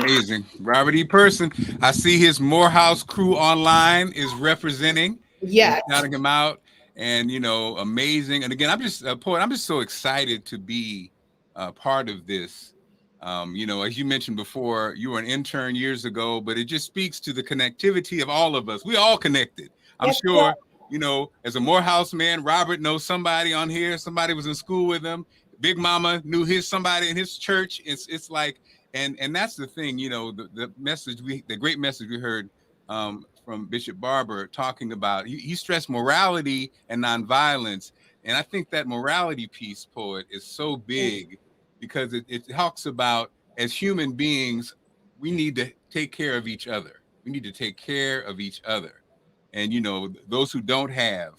Amazing. Robert E. Person. I see his Morehouse crew online is representing and Yes. shouting him out. And, amazing. And again, I'm just, Poet, I'm just so excited to be part of this. As you mentioned before, you were an intern years ago, but it just speaks to the connectivity of all of us. We all connected. I'm Yes. sure, as a Morehouse man, Robert knows somebody on here. Somebody was in school with him. Big Mama knew somebody in his church. It's like, and that's the thing, the message the great message we heard from Bishop Barber talking about. He stressed morality and nonviolence, and I think that morality piece, Poet, is so big because it talks about, as human beings, we need to take care of each other. We need to take care of each other, and those who don't have.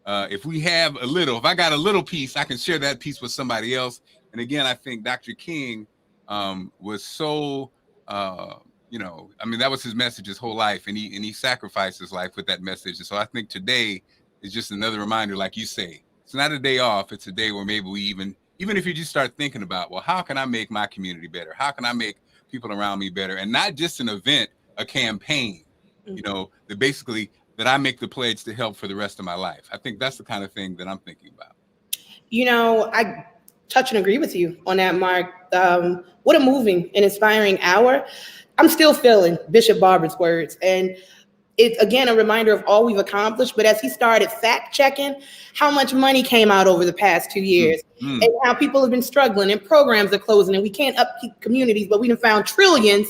If we have a little, if I got a little piece, I can share that piece with somebody else. And again, I think Dr. King was so that was his message his whole life, and he sacrificed his life with that message. And so I think today is just another reminder, like you say, it's not a day off. It's a day where maybe we even if you just start thinking about, well, how can I make my community better? How can I make people around me better? And not just an event, a campaign, that basically that I make the pledge to help for the rest of my life. I think that's the kind of thing that I'm thinking about. I touch and agree with you on that, Mark. What a moving and inspiring hour. I'm still feeling Bishop Barber's words. And it's, again, a reminder of all we've accomplished. But as he started fact checking how much money came out over the past 2 years and how people have been struggling and programs are closing and we can't upkeep communities, but we done found trillions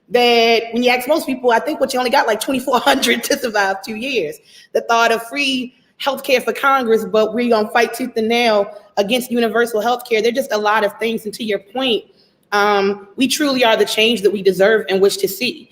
that when you ask most people, I think what you only got like 2,400 to survive 2 years. The thought of free healthcare for Congress, but we're going to fight tooth and nail against universal healthcare. There're just a lot of things. And to your point, we truly are the change that we deserve and wish to see.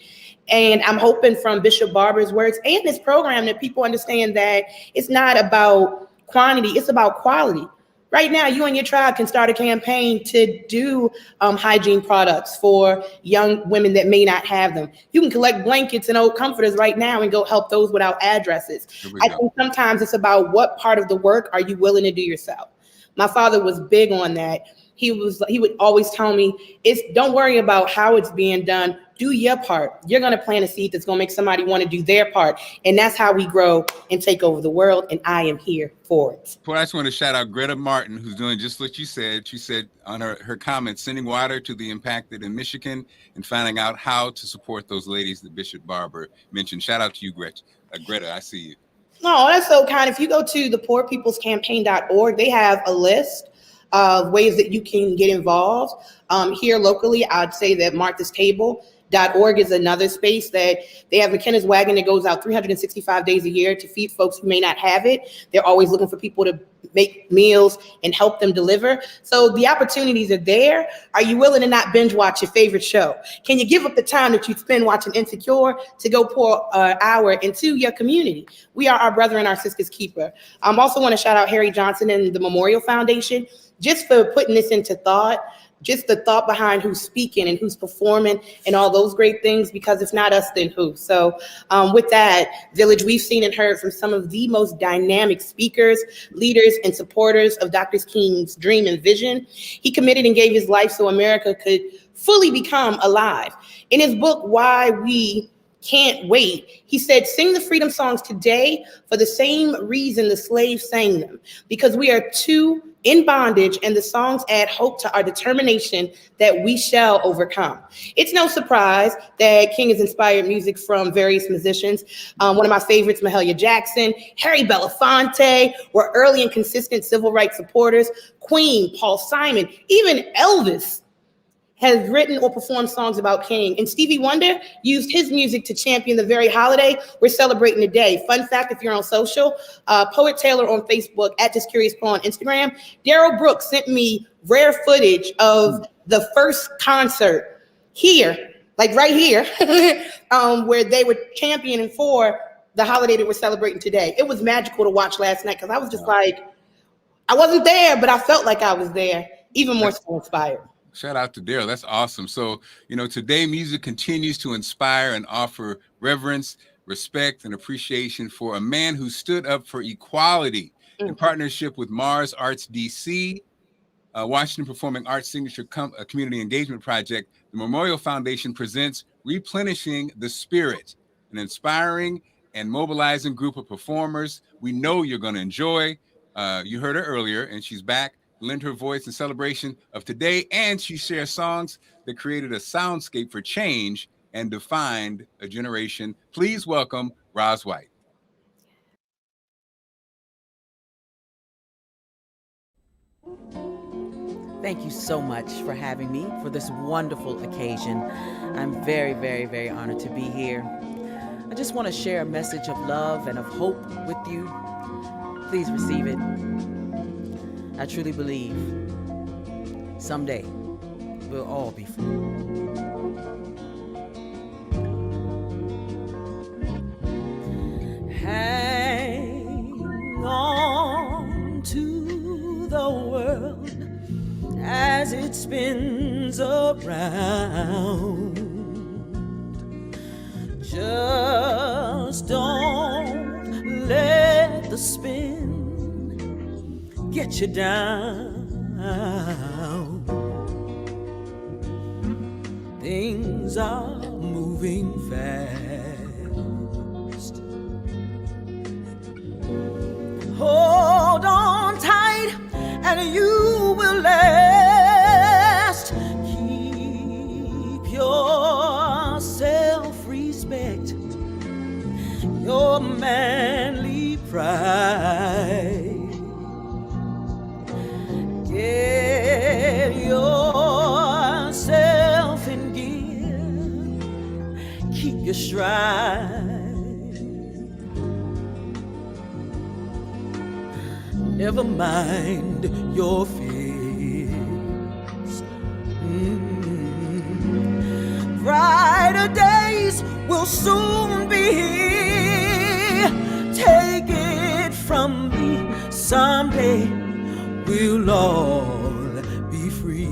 And I'm hoping from Bishop Barber's words and this program that people understand that it's not about quantity, it's about quality. Right now, you and your tribe can start a campaign to do hygiene products for young women that may not have them. You can collect blankets and old comforters right now and go help those without addresses. I think sometimes it's about what part of the work are you willing to do yourself. My father was big on that. He would always tell me, don't worry about how it's being done. Do your part. You're going to plant a seed that's going to make somebody want to do their part. And that's how we grow and take over the world. And I am here for it. Well, I just want to shout out Greta Martin, who's doing just what you said. She said on her comments, sending water to the impacted in Michigan and finding out how to support those ladies that Bishop Barber mentioned. Shout out to you, Greta. I see you. No, that's so kind. If you go to the poorpeoplescampaign.org, they have a list of ways that you can get involved. Here locally, I'd say that markthisTable.org is another space that they have McKenna's Wagon that goes out 365 days a year to feed folks who may not have it. They're always looking for people to make meals and help them deliver. So the opportunities are there. Are you willing to not binge watch your favorite show? Can you give up the time that you spend watching Insecure to go pour an hour into your community? We are our brother and our sister's keeper. I also want to shout out Harry Johnson and the Memorial Foundation just for putting this into thought. Just the thought behind who's speaking and who's performing and all those great things, because if not us, then who? So with that, Village, we've seen and heard from some of the most dynamic speakers, leaders, and supporters of Dr. King's dream and vision. He committed and gave his life so America could fully become alive. In his book, Why We Can't Wait, he said, sing the freedom songs today for the same reason the slaves sang them, because we are too in bondage, and the songs add hope to our determination that we shall overcome. It's no surprise that King has inspired music from various musicians. One of my favorites, Mahalia Jackson, Harry Belafonte, were early and consistent civil rights supporters. Queen, Paul Simon, even Elvis has written or performed songs about King. And Stevie Wonder used his music to champion the very holiday we're celebrating today. Fun fact, if you're on social, Poet Taylor on Facebook, @JustCuriousPo on Instagram, Daryl Brooks sent me rare footage of the first concert here, like right here, where they were championing for the holiday that we're celebrating today. It was magical to watch last night because I was just like, I wasn't there, but I felt like I was there, even more so inspired. Shout out to Daryl. That's awesome. So, today music continues to inspire and offer reverence, respect, and appreciation for a man who stood up for equality in partnership with Mars Arts DC. Washington Performing Arts Signature Community Engagement Project, the Memorial Foundation presents Replenishing the Spirit, an inspiring and mobilizing group of performers we know you're going to enjoy. You heard her earlier, and she's back to lend her voice in celebration of today, and she shares songs that created a soundscape for change and defined a generation. Please welcome Roz White. Thank you so much for having me for this wonderful occasion. I'm very, very, very honored to be here. I just want to share a message of love and of hope with you. Please receive it. I truly believe someday we'll all be free. Hang on to the world as it spins around. Just don't let the spin get you down. Things are moving fast. Hold on tight and you will last. Keep your self-respect, your manly pride. Get yourself in gear, keep your stride. Never mind your fears. Brighter days will soon be here. Take it from me, someday we'll all be free.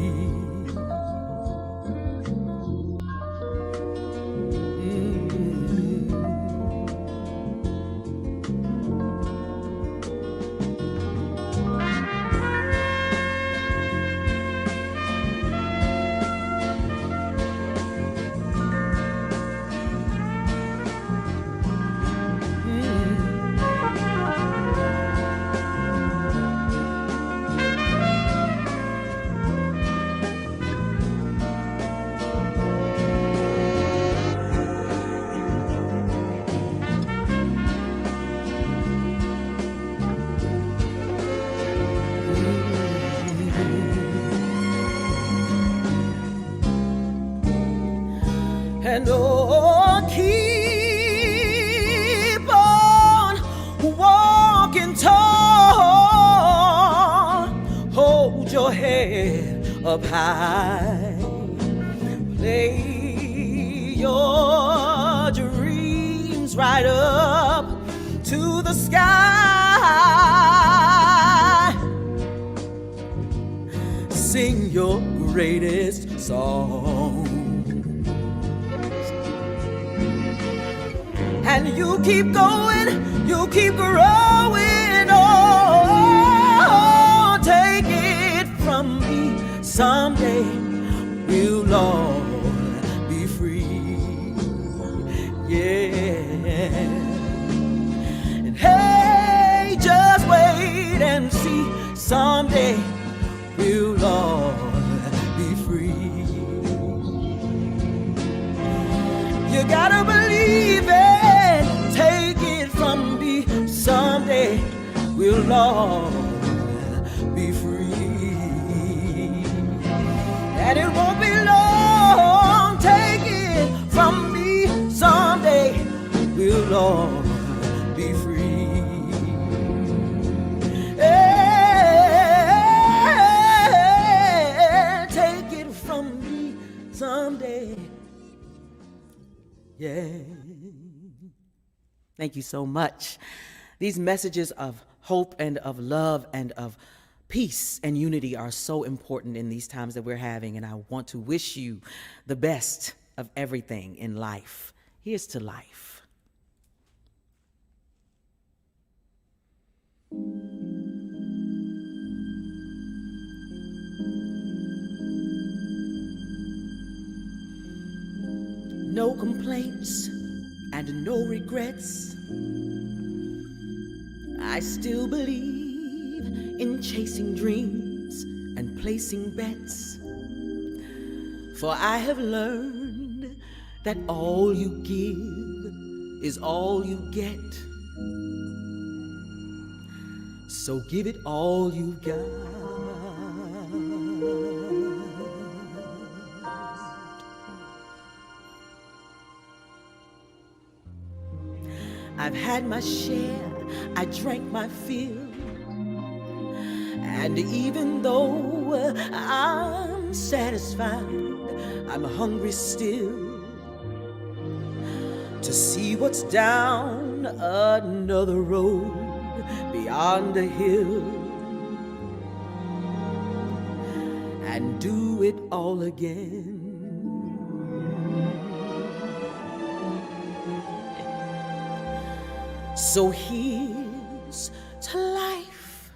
And oh, keep on walking tall. Hold your head up high. Lay your dreams right up to the sky. Sing your greatest song. And you keep going, you keep growing. Oh, take it from me, someday we'll all be free. Yeah. And hey, just wait and see, someday we'll all be free. You gotta believe it. Take it from me, someday we'll all be free. And it won't be long. Take it from me, someday we'll all be free. Yeah, take it from me someday. Yeah. Thank you so much. These messages of hope and of love and of peace and unity are so important in these times that we're having, and I want to wish you the best of everything in life. Here's to life. no complaints and no regrets. I still believe in chasing dreams and placing bets. For I have learned that all you give is all you get. So give it all you've got. I've had my share, I drank my fill. And even though I'm satisfied, I'm hungry still to see what's down another road beyond the hill and do it all again. So here's to life.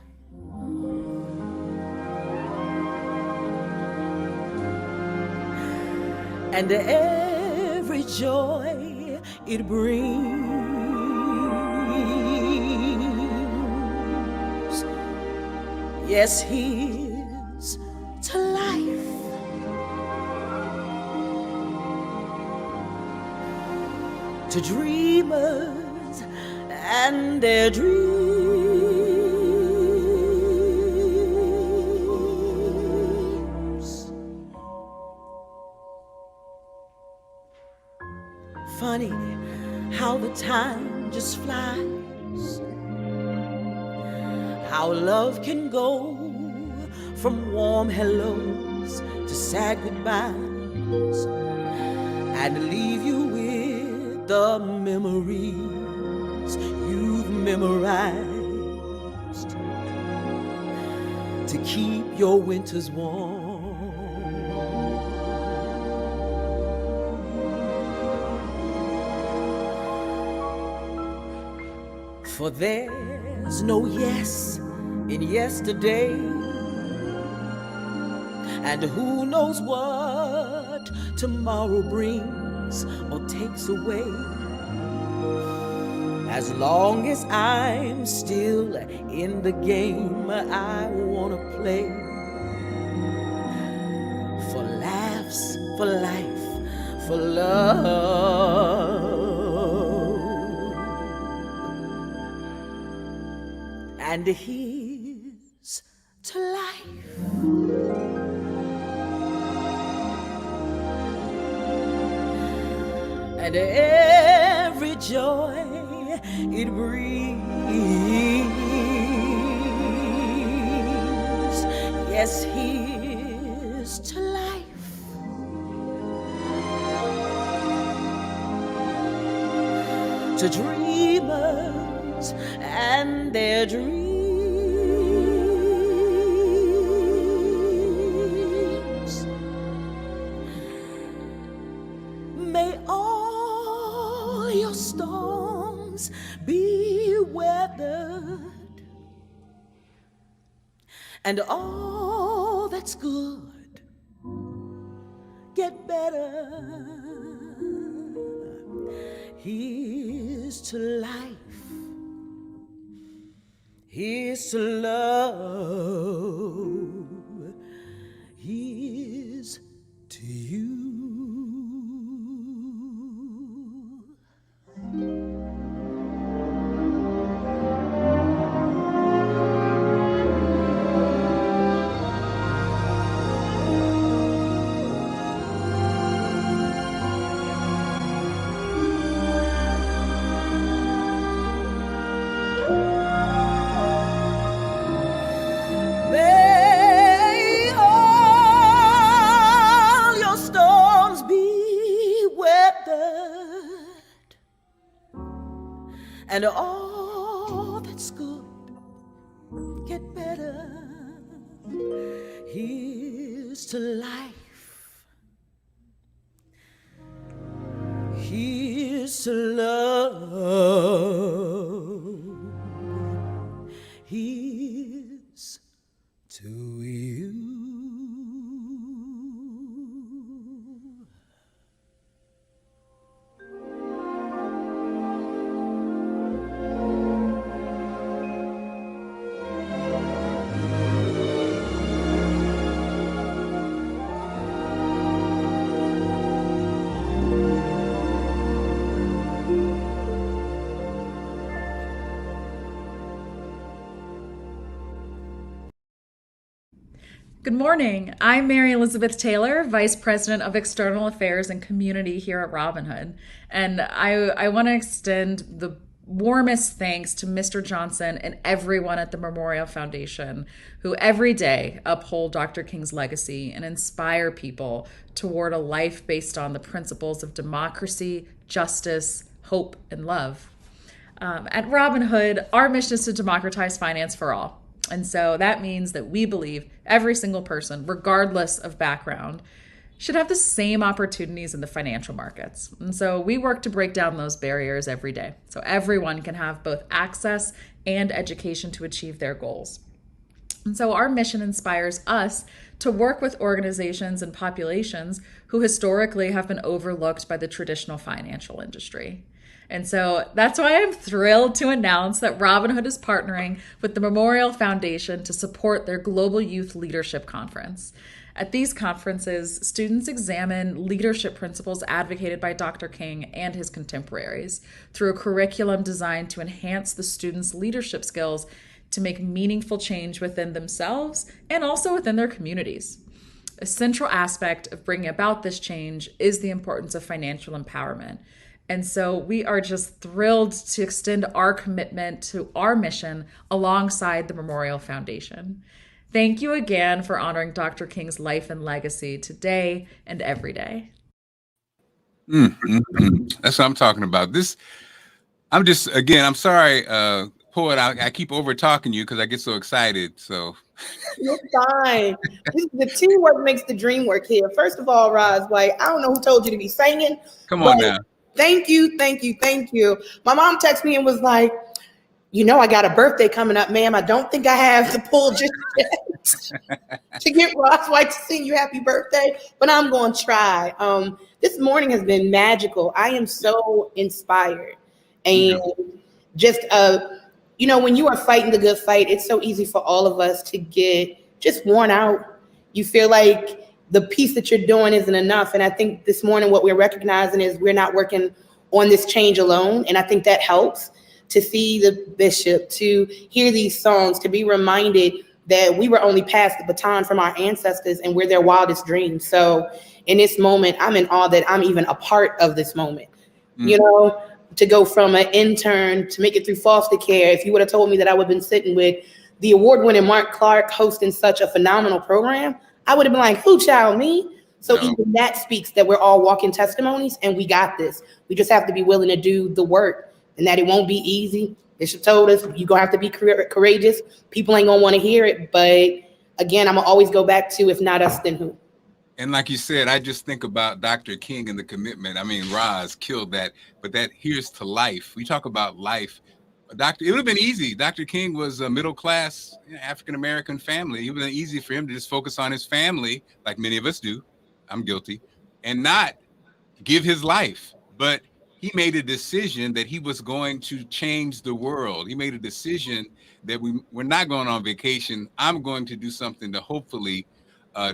And every joy it brings. Yes, here's to life. To dreamers and their dreams. Funny how the time just flies, how love can go from warm hellos to sad goodbyes and leave you with the memories you've memorized to keep your winters warm. For there's no yes in yesterday, and who knows what tomorrow brings or takes away. As long as I'm still in the game I wanna play, for laughs, for life, for love. And here's to life. And every joy it brings. Yes, here's to life. To dreamers and their dreams. May all your storms be weathered, and all that's good get better. Here's to life. Here's to love. Here's to you. May all your storms be weathered, and all that's good get better. Here's to life. Here's to love. Here's to you. Good morning. I'm Mary Elizabeth Taylor, Vice President of External Affairs and Community here at Robinhood. And I want to extend the warmest thanks to Mr. Johnson and everyone at the Memorial Foundation who every day uphold Dr. King's legacy and inspire people toward a life based on the principles of democracy, justice, hope, and love. At Robinhood, our mission is to democratize finance for all. And so that means that we believe every single person, regardless of background, should have the same opportunities in the financial markets. And so we work to break down those barriers every day so everyone can have both access and education to achieve their goals. And so our mission inspires us to work with organizations and populations who historically have been overlooked by the traditional financial industry. And so that's why I'm thrilled to announce that Robinhood is partnering with the Memorial Foundation to support their Global Youth Leadership Conference. At these conferences, students examine leadership principles advocated by Dr. King and his contemporaries through a curriculum designed to enhance the students' leadership skills to make meaningful change within themselves and also within their communities. A central aspect of bringing about this change is the importance of financial empowerment. And so we are just thrilled to extend our commitment to our mission alongside the Memorial Foundation. Thank you again for honoring Dr. King's life and legacy today and every day. That's what I'm talking about. I'm sorry, Poet, I keep over talking you because I get so excited. So You're fine. The teamwork makes the dream work here. First of all, Roz White, I don't know who told you to be singing. come on now. Thank you. My mom texted me and was like, I got a birthday coming up, ma'am. I don't think I have the pull just yet to get Roz White to sing you happy birthday, but I'm going to try. This morning has been magical. I am so inspired. And just, when you are fighting the good fight, it's so easy for all of us to get just worn out. You feel like the piece that you're doing isn't enough. And I think this morning what we're recognizing is we're not working on this change alone. And I think that helps to see the bishop, to hear these songs, to be reminded that we were only passed the baton from our ancestors and we're their wildest dreams. So in this moment, I'm in awe that I'm even a part of this moment. To go from an intern to make it through foster care. If you would have told me that I would have been sitting with the award-winning Mark Clark hosting such a phenomenal program, I would have been like, who, child, me? So even that speaks that we're all walking testimonies and we got this. We just have to be willing to do the work and that it won't be easy. Bishop told us you're going to have to be courageous. People ain't going to want to hear it. But again, I'm going to always go back to, if not us, then who? And like you said, I just think about Dr. King and the commitment. I mean, Roz killed that, but that here's to life. We talk about life. It would have been easy. Dr. King was a middle-class African-American family. It would have been easy for him to just focus on his family, like many of us do. I'm guilty, and not give his life. But he made a decision that he was going to change the world. He made a decision that we're not going on vacation. I'm going to do something to hopefully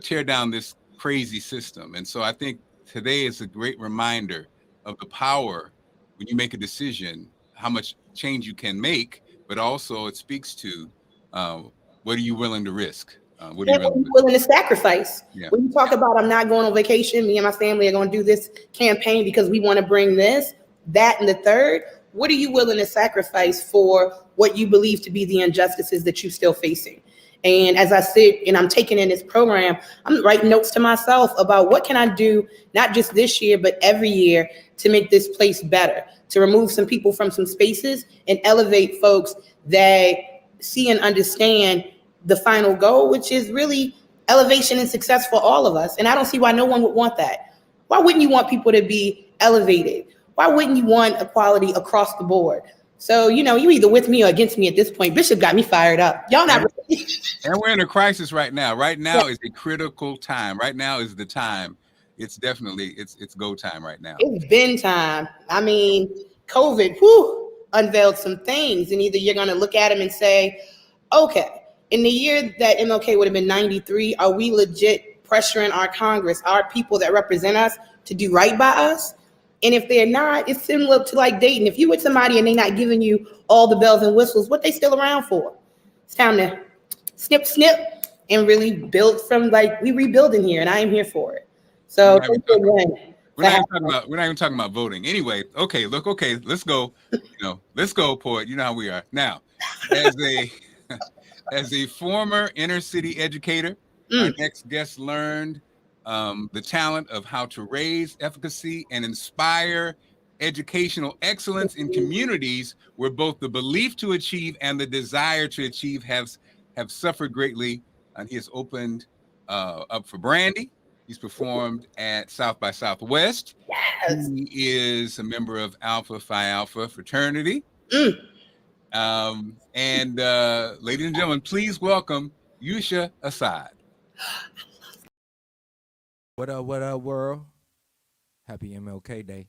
tear down this crazy system. And so I think today is a great reminder of the power when you make a decision, how much change you can make, but also it speaks to what are you willing to risk? What are you willing to sacrifice? Yeah. When you talk about I'm not going on vacation, me and my family are going to do this campaign because we want to bring this, that, and the third. What are you willing to sacrifice for what you believe to be the injustices that you're still facing? And as I sit and I'm taking in this program, I'm writing notes to myself about what can I do, not just this year, but every year to make this place better, to remove some people from some spaces and elevate folks that see and understand the final goal, which is really elevation and success for all of us. And I don't see why no one would want that. Why wouldn't you want people to be elevated? Why wouldn't you want equality across the board? So, you either with me or against me at this point. Bishop got me fired up. Y'all not really. And we're in a crisis right now. Right now is a critical time. Right now is the time. It's definitely, it's go time right now. It's been time. I mean, COVID, unveiled some things. And either you're going to look at them and say, okay, in the year that MLK would have been 93, are we legit pressuring our Congress, our people that represent us, to do right by us? And if they're not, it's similar to like dating. If you with somebody and they're not giving you all the bells and whistles, what they still around for? It's time to snip, and really build from, like, we rebuilding here, and I am here for it. So thank you again. We're not even talking about voting. Anyway, let's go. Let's go, poet. You know how we are. Now, as a former inner city educator, our next guest learned the talent of how to raise efficacy and inspire educational excellence in communities where both the belief to achieve and the desire to achieve have suffered greatly. And he has opened up for Brandy. He's performed at South by Southwest. Yes. He is a member of Alpha Phi Alpha fraternity. And ladies and gentlemen, please welcome Yusha Assad. What up, world? Happy MLK Day.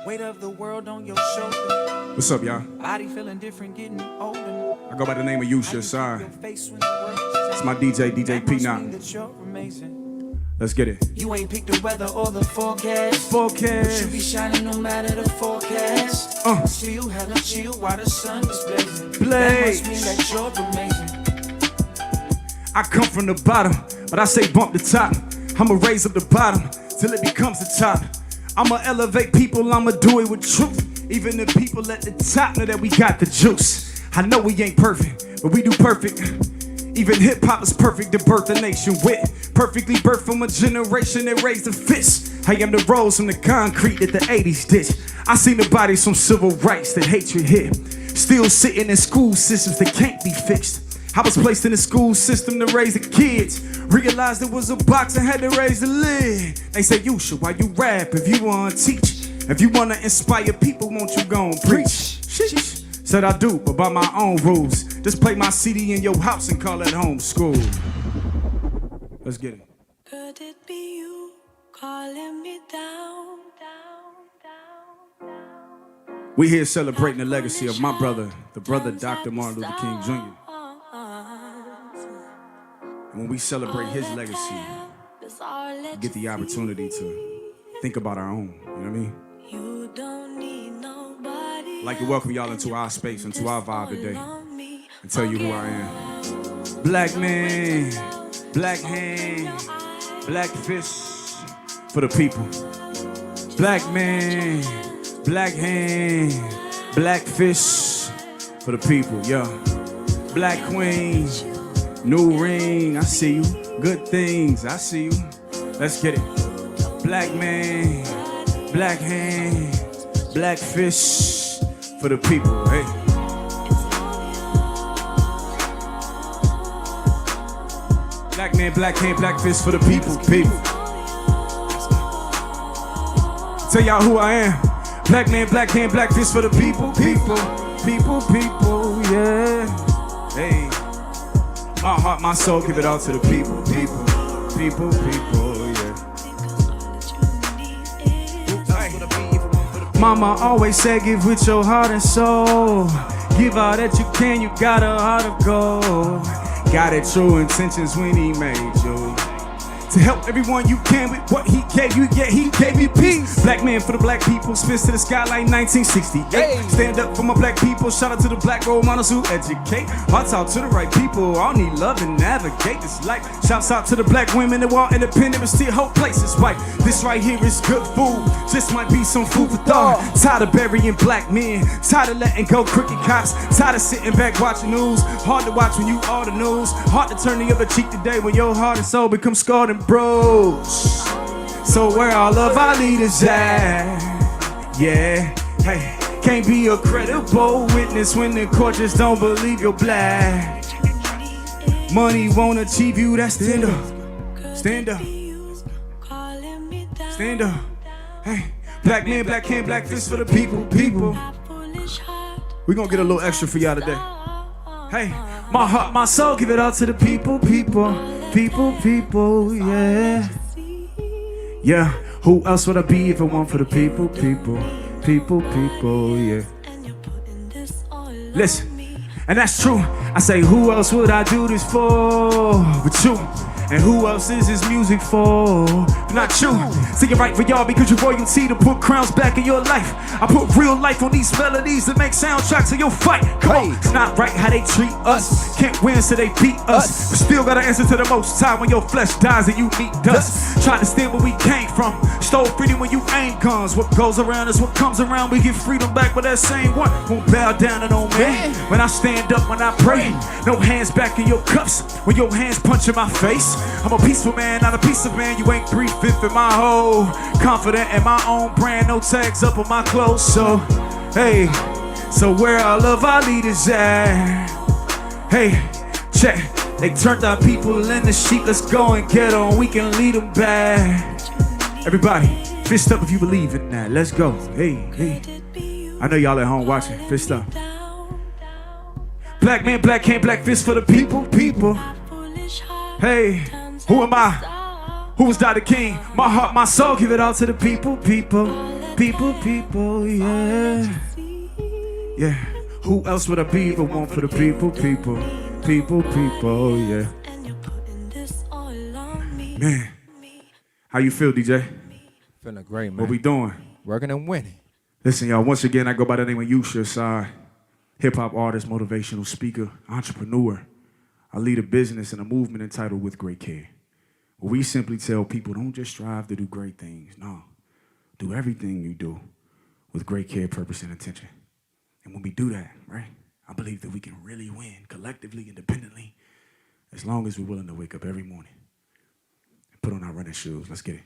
Weight of the world on your shoulder. What's up, y'all? Body feeling different, getting older. I go by the name of Yusha Assad. It's my DJ P Knock. Let's get it. You ain't picked the weather or the forecast. But you be shining no matter the forecast. Still have no chill while the sun is blazing. That must mean that you're amazing. I come from the bottom, but I say bump the top. I'ma raise up the bottom till it becomes the top. I'ma elevate people, I'ma do it with truth. Even the people at the top know that we got the juice. I know we ain't perfect, but we do perfect. Even hip-hop is perfect to birth a nation with. Perfectly birthed from a generation that raised a fist. I am the rose from the concrete that the 80s ditched. I seen the bodies from civil rights that hatred hit. Still sitting in school systems that can't be fixed. I was placed in the school system to raise the kids. Realized it was a box and had to raise the lid. They say, Yusha, why you rap if you wanna teach? If you wanna inspire people, won't you go and preach? Sheesh. Said I do, but by my own rules. Just play my CD in your house and call it home school. Let's get it. Could it be you calling me down? We here celebrating the legacy of my brother, the brother Dr. Martin Luther King Jr. And when we celebrate his legacy, we get the opportunity to think about our own, you know what I mean? You don't need nobody. I'd like to welcome y'all into our space, into our vibe today, and tell you who I am. Black man, black hand, black fist for the people. Black man, black hand, black fist for the people, yeah. Black queen, new ring, I see you. Good things, I see you. Let's get it. Black man, black hand, black fish for the people, hey. Black man, black hand, black fish for the people, people. Tell y'all who I am. Black man, black hand, black fish for the people, people, people, people, yeah. Hey. My heart, my soul, give it all to the people, people, people, people, yeah. Mama always said, give with your heart and soul. Give all that you can, you got a heart of gold. Got it, true intentions when he made you. To help everyone you can with what he gave you, yeah, he gave me peace. Black man for the black people, spits to the sky like 1968. Hey. Stand up for my black people, shout out to the black role models who educate. Hearts out to the right people, all need love and navigate this life. Shouts out to the black women that walk independent but still hold places right. This right here is good food, just might be some food for thought. Tired of burying black men, tired of letting go crooked cops, tired of sitting back watching news. Hard to watch when you all the news, hard to turn the other cheek today when your heart and soul become scarred and bros. So where all of our leaders at? Yeah, hey, can't be a credible witness when the court just don't believe you're black. Money won't achieve you, that's stand up. Stand up. Stand up. Hey, black man, black hand, black fist for the people, people. We're gonna get a little extra for y'all today. Hey, my heart, my soul, give it all to the people, people, people, people, yeah. Yeah, who else would I be if it weren't for the people, people, people, people, yeah. Listen, and that's true. I say, who else would I do this for? But you, And who else is this music for? Not you. Sing it right for y'all because you're royalty to put crowns back in your life. I put real life on these melodies that make soundtracks of your fight. Come on, it's not right how they treat us. Can't win so they beat us. But still gotta answer to the Most High when your flesh dies and you meet dust. Try to steal where we came from. Stole freedom when you ain't guns. What goes around is what comes around. We get freedom back with that same one. Won't bow down to no man. When I stand up, when I pray, no hands back in your cups. When your hands punch in my face. I'm a peaceful man, not a piece of man. You ain't 3/5 in my hole. Confident in my own brand, no tags up on my clothes. So, hey, so where all of our leaders at? Hey, check. They turned our people into sheep. Let's go and get on. We can lead them back. Everybody, fist up if you believe in that. Let's go. Hey, hey. I know y'all at home watching. Fist up. Black man, black hand, black fist for the people, people. Hey, who am I? Who was Dr. King? My heart, my soul, give it all to the people, people, people, people, yeah. Yeah, who else would I be but one for the people, people, people, people, yeah. Man, how you feel, DJ? Feeling great, man. What we doing? Working and winning. Listen, y'all, once again, I go by the name of Yusha Assad, hip-hop artist, motivational speaker, entrepreneur. I lead a business and a movement entitled With Great Care. Where we simply tell people, don't just strive to do great things. No, do everything you do with great care, purpose, and intention. And when we do that, right, I believe that we can really win collectively, independently, as long as we're willing to wake up every morning and put on our running shoes. Let's get it.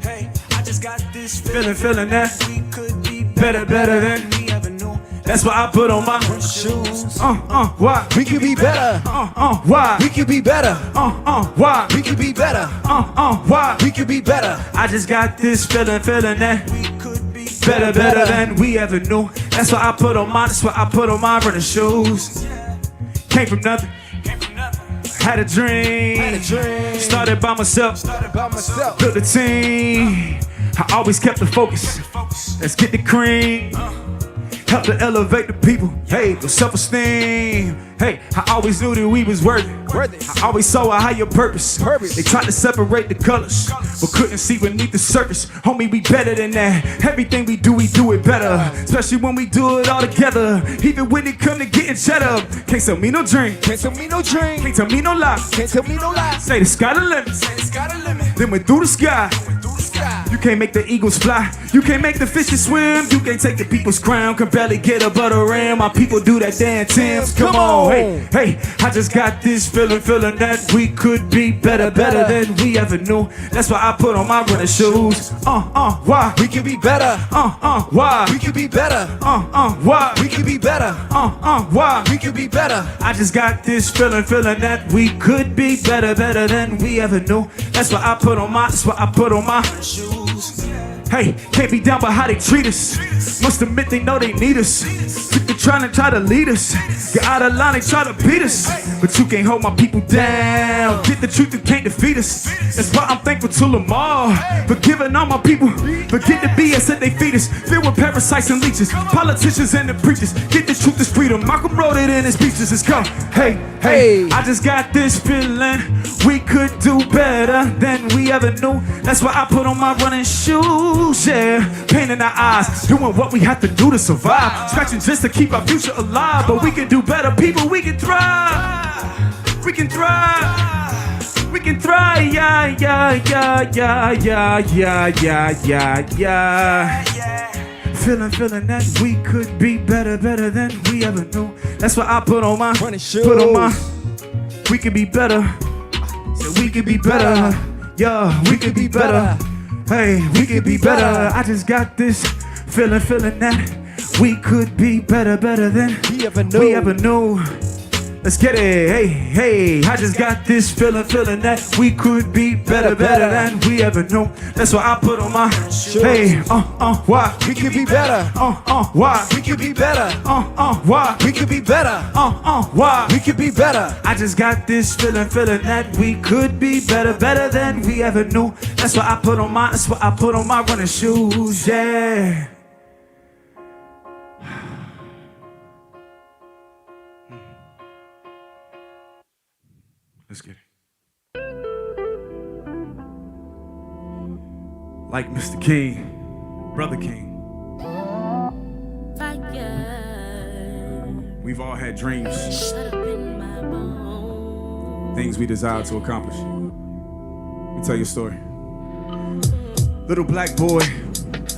Hey, I just got this Feeling that we could be better than we ever knew. That's why I put on my Shoes. why? We could be better. Why? We could be better. Why? We could be better. Why? We could be better. I just got this feeling that We could be better than we ever knew. That's why I put on my, that's why I put on my running shoes. Came from nothing, had a dream, started by myself, built a team. I always kept the focus, let's get the cream. Help to elevate the people, hey, with self-esteem. Hey, I always knew that we was worthy. I always saw a higher purpose. They tried to separate the colors, but couldn't see beneath the surface. Homie, we better than that. Everything we do it better. Especially when we do it all together. Even when it come to getting cheddar. Can't sell me no drink. Can't tell me no dream. Can't tell me no lie. Can't tell me no lies. Say the sky the limit. It's got a limit. Then we're through the sky. Through the sky. You can't make the eagles fly. You can't make the fishes swim. You can't take the people's crown. Can barely get a butter ram. My people do that dance. Come on. Hey, I just got this feeling that we could be better than we ever knew. That's why I put on my running shoes. Why? We could be better. Why? We could be better. Why? We could be better. Why? We could be better. I just got this feeling that we could be better than we ever knew. That's why I put on my, that's why I put on my shoes. Hey, can't be down by how they treat us. Must admit they know they need us. People try to lead us. Get out of line, they try to beat us. But you can't hold my people down. Get the truth, you can't defeat us. That's why I'm thankful to Lamar for giving all my people. Forget the BS that they feed us. Filled with parasites and leeches. Politicians and the preachers. Get the truth is freedom. Malcolm wrote it in his speeches. It's come. Hey, I just got this feeling we could do better than we ever knew. That's why I put on my running shoes, yeah. Pain in our eyes, doing what we have to do to survive. Scratching just to keep our future alive. But we can do better, people, we can thrive. We can thrive. We can thrive, yeah. Feeling that we could be better than we ever knew. That's why I put on my, we can be better. So we can be better. Yeah, we can be better. Hey, we can be better. I just got this feeling that we could be better than we ever knew. Let's get it. Hey, I just got this feeling that we could be better than we ever knew. That's why I put on my hey, why? We could be better. Why? We could be better. Why? We could be better. Why? We could be better. I just got this feeling that we could be better than we ever knew. That's why I put on my running shoes, yeah. Let's get it. Like Mr. King, Brother King. We've all had dreams, things we desire to accomplish. Let me tell you a story. Little black boy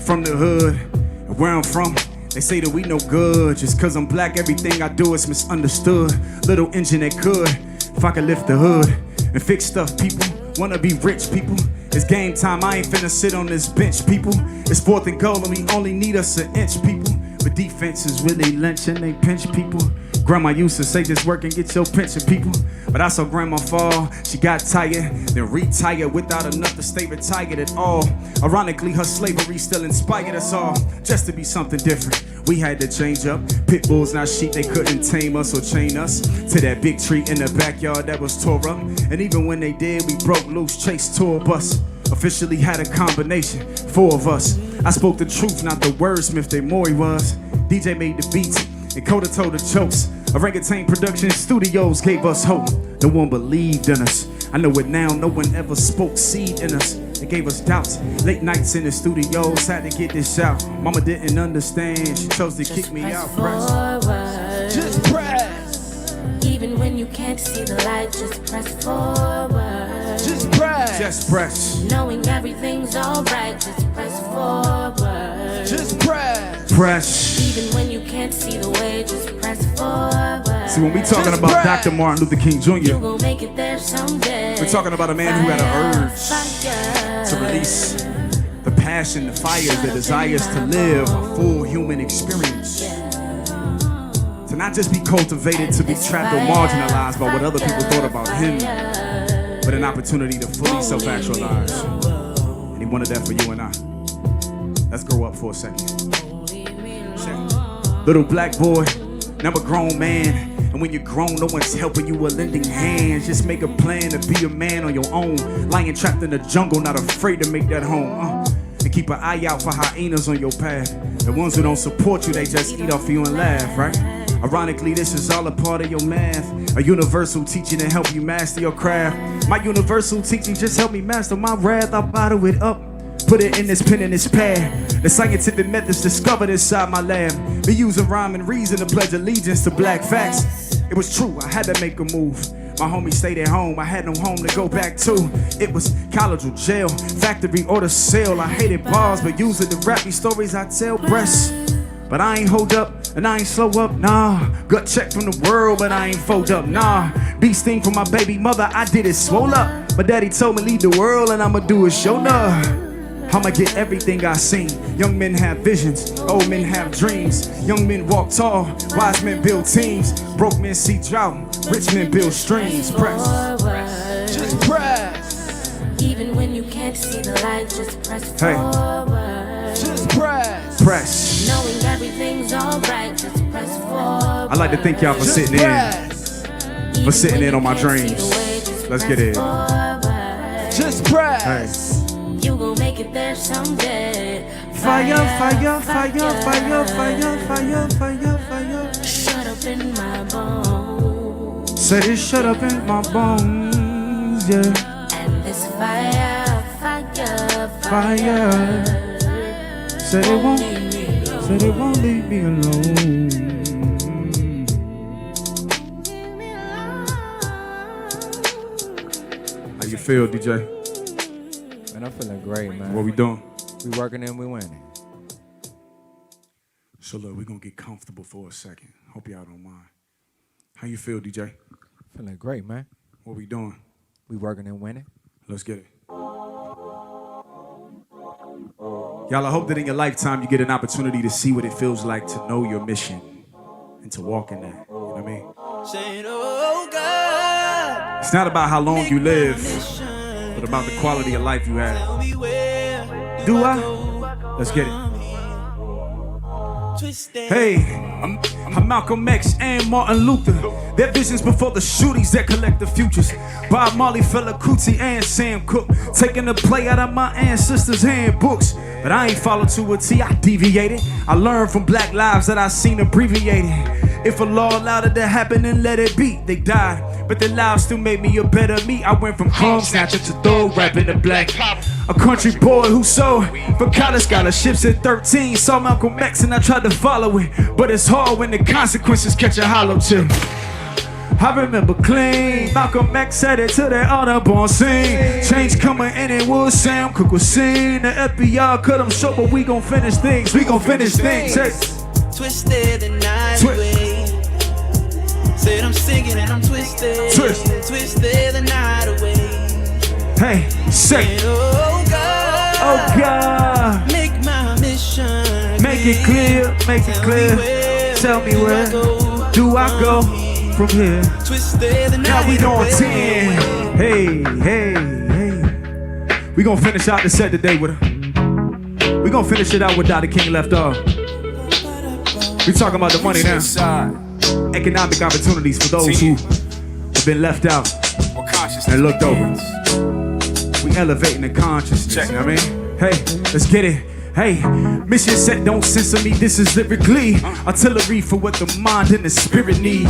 from the hood, and where I'm from, they say that we no good. Just cause I'm black, everything I do is misunderstood. Little engine that could, if I could lift the hood and fix stuff, people wanna be rich, people. It's game time, I ain't finna sit on this bench, people. It's 4th and goal and we only need us an inch, people. But defense is really lynching, they pinch people. Grandma used to say just work and get your pension, people. But I saw grandma fall, she got tired, then retired without enough to stay retired at all. Ironically, her slavery still inspired us all, just to be something different. We had to change up, pit bulls, not sheep, they couldn't tame us or chain us to that big tree in the backyard that was tore up. And even when they did, we broke loose, chased tour bus. Officially had a combination, 4 of us. I spoke the truth, not the wordsmith that Maury was. DJ made the beats, and Coda told the jokes. Orangutan Production Studios gave us hope. No one believed in us. I know it now, no one ever spoke seed in us. They gave us doubts. Late nights in the studios, had to get this out. Mama didn't understand, she chose to kick me out. Forward. Just press. Even when you can't see the light, just press forward. Just press. Just press. Knowing everything's alright, just press forward. Just press. Press. Even when you can't see the way, just press forward. See, when we talking about Dr. Martin Luther King Jr., You gon' make it there someday. we're talking about a man who had an urge to release the passion, the fire, the desires to live a full human experience. To not just be cultivated to be trapped or marginalized by what other people thought about him, but an opportunity to fully self-actualize. And he wanted that for you and I. Let's grow up for a second. Little black boy, now a grown man. And when you're grown, no one's helping you or lending hands. Just make a plan to be a man on your own. Lying trapped in the jungle, not afraid to make that home. And keep an eye out for hyenas on your path. The ones who don't support you, they just eat off you and laugh, right? Ironically, this is all a part of your math. A universal teaching to help you master your craft. My universal teaching just helped me master my wrath. I bottle it up, put it in this pen and this pad. The scientific methods discovered inside my lab. Be using rhyme and reason to pledge allegiance to black facts. It was true, I had to make a move. My homie stayed at home, I had no home to go back to. It was college or jail, factory or the sale. I hated bars, but using the rap these stories I tell. Breasts, but I ain't hold up, and I ain't slow up, nah. Gut check from the world, but I ain't fold up, nah. Bee sting for my baby mother, I did it swole up. My daddy told me leave the world, and I'ma do it show nah. I'ma get everything I seen. Young men have visions, old men have dreams. Young men walk tall, wise men build teams. Broke men see drought, rich men build streams. Press. Just press. Even when you can't see the light, just press Hey. forward. Just press. Press. Knowing everything's alright, just press forward. I'd like to thank y'all for Just sitting in, press. for sitting in on my dreams. Let's get it. Just press. You gon' make it there someday. Fire, fire, fire, fire, fire, fire, fire, fire. Shut up in my bones. Said it shut up in my bones, yeah. And this fire, fire, Fire. Said it won't leave me alone. How you feel, DJ? Man, I'm feeling great, man. What we doing? We working and we winning. So look, we're gonna get comfortable for a second. Hope y'all don't mind. How you feel, DJ? Feeling great, man. What we doing? We working and winning. Let's get it. Y'all, I hope that in your lifetime you get an opportunity to see what it feels like to know your mission and to walk in that. You know what I mean? Saying, oh God, It's not about how long you live, but about the quality of life you have. tell me where Do I? Let's get it. twisted. Hey, I'm Malcolm X and Martin Luther. Their visions before the shootings that collect the futures. Bob Marley, Fela Kuti, and Sam Cooke. Taking the play out of my ancestors' handbooks. But I ain't followed to a T, I deviated. I learned from black lives that I seen abbreviated. If a law allowed it to happen, then let it be. They died. but their lives still made me a better me. I went from crumb snatcher to throw rapping to black. A country boy who sold for college scholarships at 13. Saw Malcolm X and I tried to follow it, but it's hard when the consequences catch a hollow tip. I remember clean, Malcolm X said it to that Audubon scene. Change coming in and would Sam Cooke was seen. The FBI cut them short, but we gon' finish things. We gon' finish things. Hey. Twisted the night away. Said I'm singing and I'm twisted. Twisted the night away. Hey, say, oh God, make my mission make it clear, make it clear. Tell me where do I go from here? Twisted the night Now we on away. 10. Hey. We gonna finish out the set today with her. We gonna finish it out with Dr. King left off. We talking about the money now. Economic opportunities for those who have been left out and looked over. We elevating the consciousness, you know what I mean? Hey, let's get it. Hey, mission set, don't censor me, this is lyrically artillery for what the mind and the spirit needs.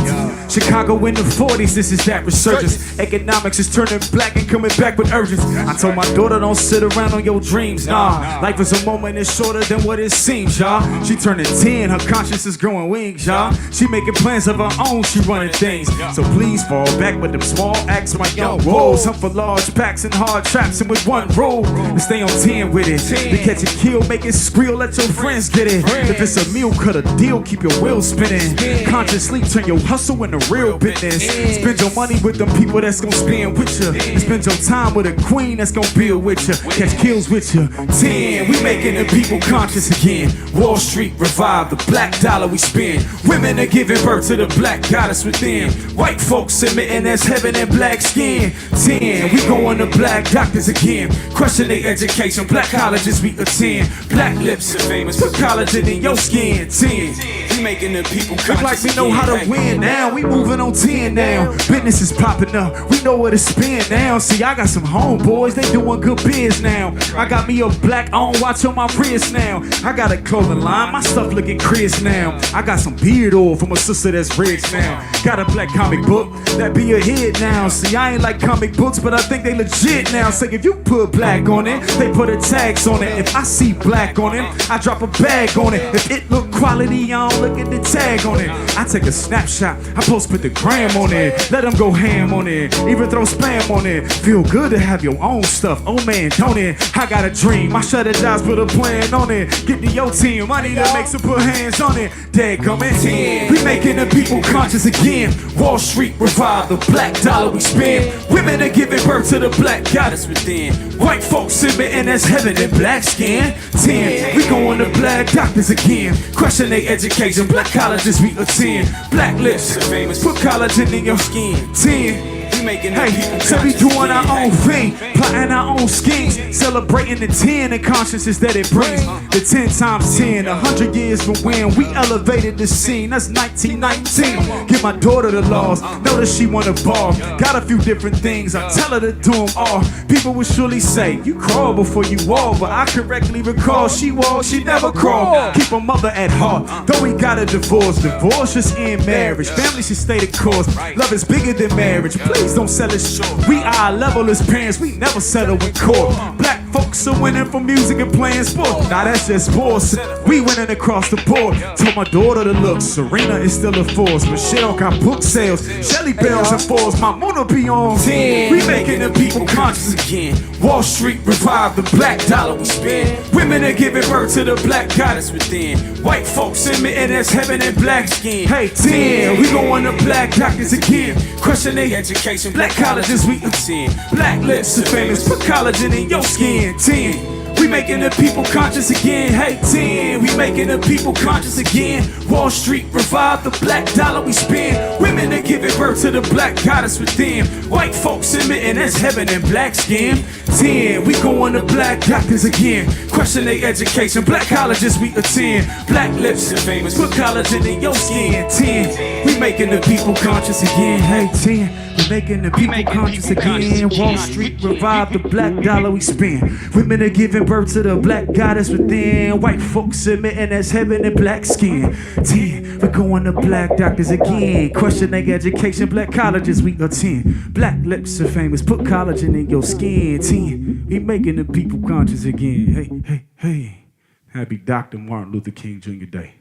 Chicago in the 40s, this is that resurgence. Economics is turning black and coming back with urgency. I told my daughter, don't sit around on your dreams, nah. Life is a moment, it's shorter than what it seems, y'all. She turning 10, her conscience is growing wings, y'all. She making plans of her own, she running things. So please fall back with them small acts, my young wolves. Some for large packs and hard traps, and with one rule, and stay on 10 with it. To catch a kill, make it squeal, let your friends get it. If it's a meal, cut a deal, keep your wheels spinning. Conscious sleep, turn your hustle into real business. Spend your money with them people that's gon' spend with you. And spend your time with a queen that's gon' build with you. Catch kills with you. 10, we making the people conscious again. Wall Street revive, the black dollar we spend. Women are giving birth to the black goddess within. White folks submitting as heaven and black skin. 10, we going to black doctors again. Crushing their education, black colleges we attend. Black lips are famous, put collagen in your skin. 10, we making the people conscious. Look like we know how to win now. We moving on 10 now. Business is popping up. We know where to spend now. See, I got some homeboys, they doing good biz now. I got me a black on watch on my wrist now. I got a clothing line, my stuff looking crisp now. I got some beard oil from a sister that's rich now. Got a black comic book that be a hit now. See, I ain't like comic books, but I think they legit now. Say if you put black on it, they put a tax on it. If I see black on it, I drop a bag on it. If it look quality, I don't look at the tag on it. I take a snapshot, I post put the gram on it. Let them go ham on it, even throw spam on it. Feel good to have your own stuff, oh man, don't it? I got a dream, I shut it down, put a plan on it. Get to your team, I need to make some put hands on it. Dad coming 10, we making the people conscious again. Wall Street revive, the black dollar we spend. Women are giving birth to the black goddess within. White folks submitting as heaven in black skin. 10, we going to black doctors again. Crushing their education, black colleges we attend. Black lips are famous, put collagen in your skin. 10, hey, so we doing our own thing, plotting our own schemes, celebrating the 10 and consciousness that it brings. The 10 times 10, 100 years from when we elevated the scene. That's 1919. Give my daughter the laws, know that she wanna ball. Got a few different things, I tell her to do them all. People will surely say, you crawl before you walk, but I correctly recall she walked, she never crawled. Keep her mother at heart, though we got a divorce. Divorce just end marriage, family should stay the course. Love is bigger than marriage, please don't sell it short. We are level as parents, we never settle in court. Black folks are winning from music and playing sports. Now that's just sports. We winning across the board. Told my daughter to look, Serena is still a force. Michelle got book sales, Shelly bells and fours. My Mona be on 10. We making the people conscious again. Wall Street revive, the black dollar we spend. Women are giving birth to the black goddess within. White folks submitting as heaven and black skin. Hey 10, we going to black doctors again. Crushing their education, black colleges we attend. Black lips are famous, put collagen in your skin. 10, we making the people conscious again. Hey 10, we making the people conscious again. Wall Street revive, the black dollar we spend. Women are giving birth to the black goddess within. White folks submitting as heaven and black skin. 10, we going to black doctors again. Question their education, black colleges we attend. Black lips and famous, put collagen in your skin. 10, we making the people conscious again. Hey, 10, we making the people conscious again. Wall Street revive the black dollar we spend. Women are giving birth to the black goddess within. White folks admitting that's heaven in black skin. 10, we going to black doctors again. Question their education, black colleges we attend. Black lips are famous, put collagen in your skin. 10, we making the people conscious again. Hey, hey, hey. Happy Dr. Martin Luther King Jr. Day.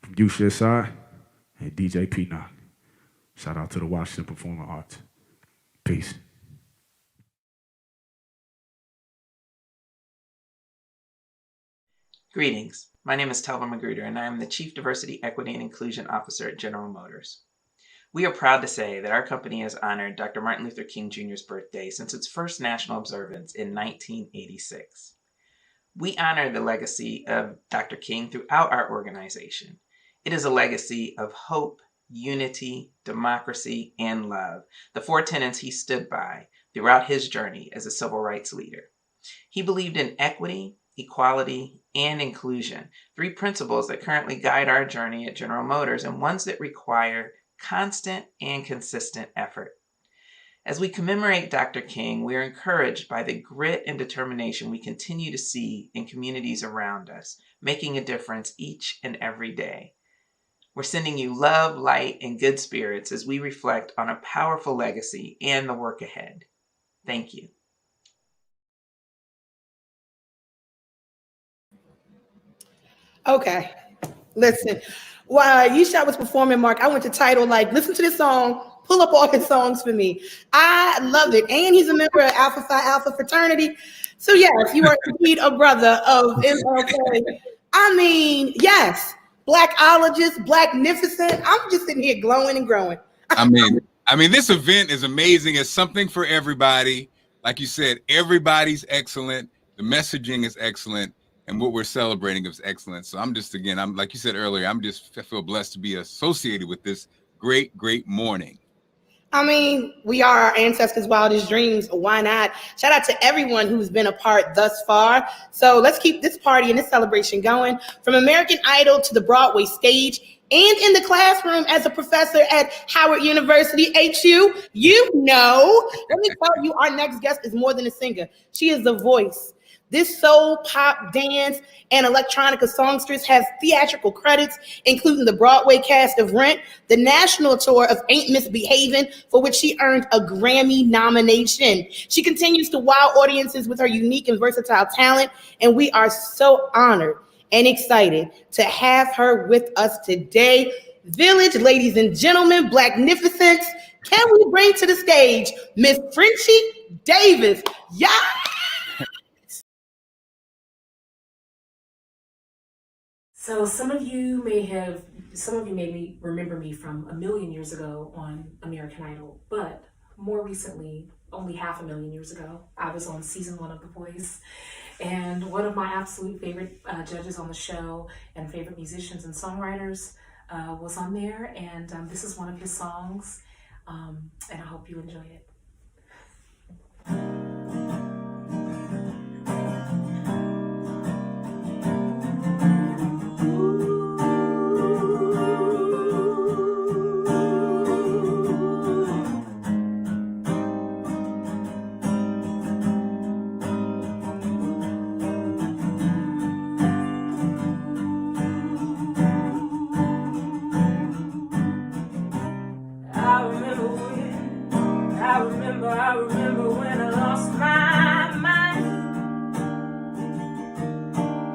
From Yusha Assad and DJ P-Knock. Shout out to the Washington Performing Arts. Peace. Greetings. My name is Telva Magruder, and I am the Chief Diversity, Equity, and Inclusion Officer at General Motors. We are proud to say that our company has honored Dr. Martin Luther King Jr.'s birthday since its first national observance in 1986. We honor the legacy of Dr. King throughout our organization. It is a legacy of hope, unity, democracy, and love, the four tenets he stood by throughout his journey as a civil rights leader. He believed in equity, equality, and inclusion, three principles that currently guide our journey at General Motors and ones that require constant and consistent effort. As we commemorate Dr. King, we are encouraged by the grit and determination we continue to see in communities around us, making a difference each and every day. We're sending you love, light, and good spirits as we reflect on a powerful legacy and the work ahead. Thank you. Okay, listen. While Yusha was performing, Mark, I went to Tidal, like, listen to this song, pull up all his songs for me. I love it. And he's a member of Alpha Phi Alpha fraternity. So yes, you are indeed a brother of MLK. I mean, yes, blackologist, blacknificent. I'm just sitting here glowing and growing. I mean, this event is amazing. It's something for everybody. Like you said, everybody's excellent. The messaging is excellent. And what we're celebrating is excellent. So I'm like you said earlier, I feel blessed to be associated with this great morning. I mean, we are our ancestors' wildest dreams. Why not? Shout out to everyone who's been a part thus far. So let's keep this party and this celebration going. From American Idol to the Broadway stage and in the classroom as a professor at Howard University, HU, you know. Let me tell you, our next guest is more than a singer. She is the voice. This soul, pop, dance, and electronica songstress has theatrical credits, including the Broadway cast of Rent, the national tour of Ain't Misbehavin', for which she earned a Grammy nomination. She continues to wow audiences with her unique and versatile talent, and we are so honored and excited to have her with us today. Village, ladies and gentlemen, Blacknificence, can we bring to the stage Miss Frenchy Davis? Yeah. So some of you may remember me from a million years ago on American Idol, but more recently, only 500,000 years ago, I was on season 1 of The Voice. And one of my absolute favorite judges on the show and favorite musicians and songwriters was on there. And this is one of his songs, and I hope you enjoy it. I remember when I lost my mind.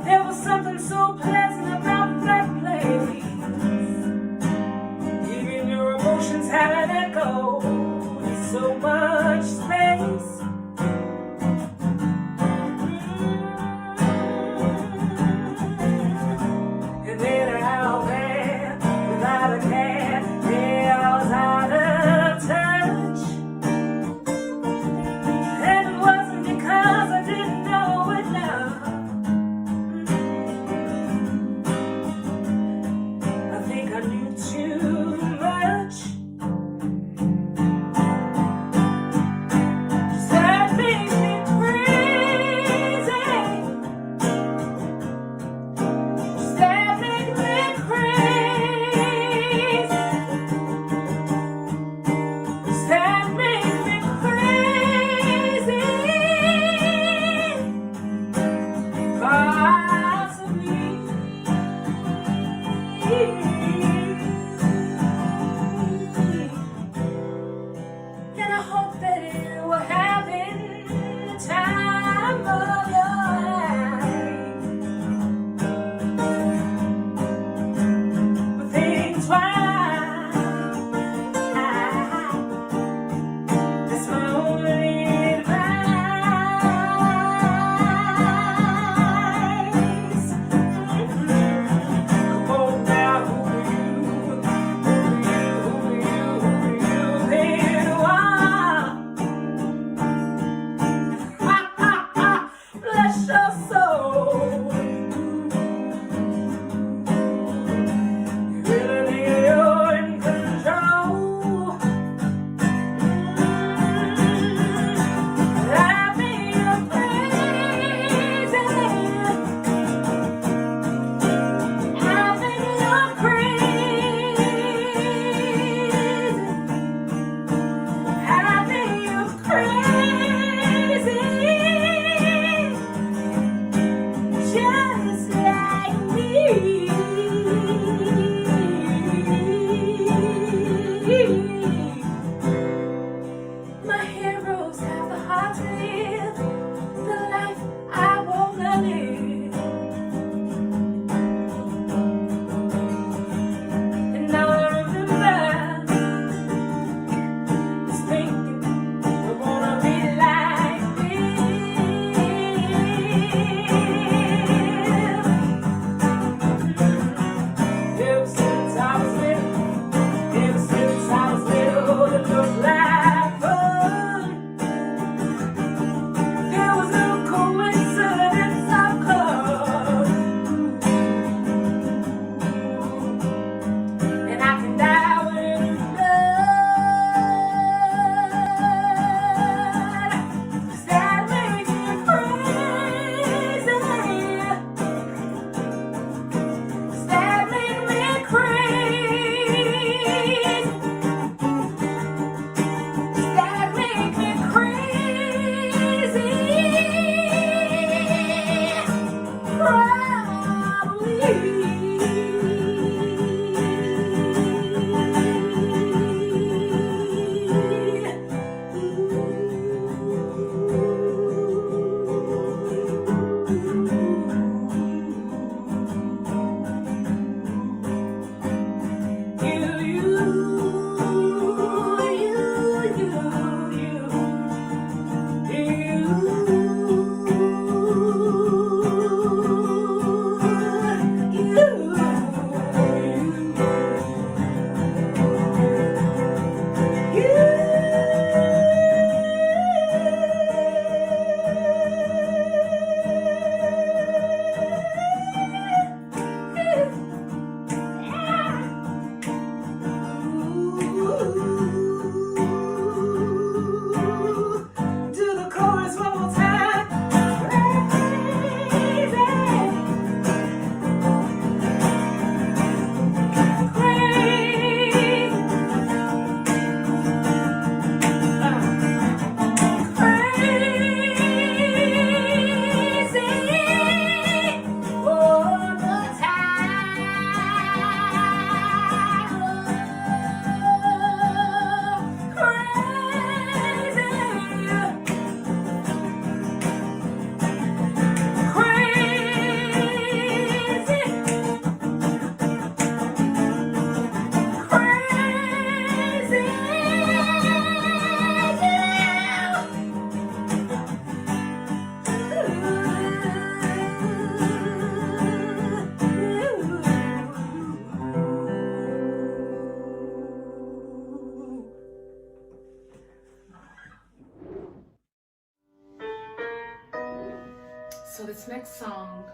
There was something so pleasant about that place. Even your emotions had an echo in so much space. And then out there, without a care, I was out of touch. This next song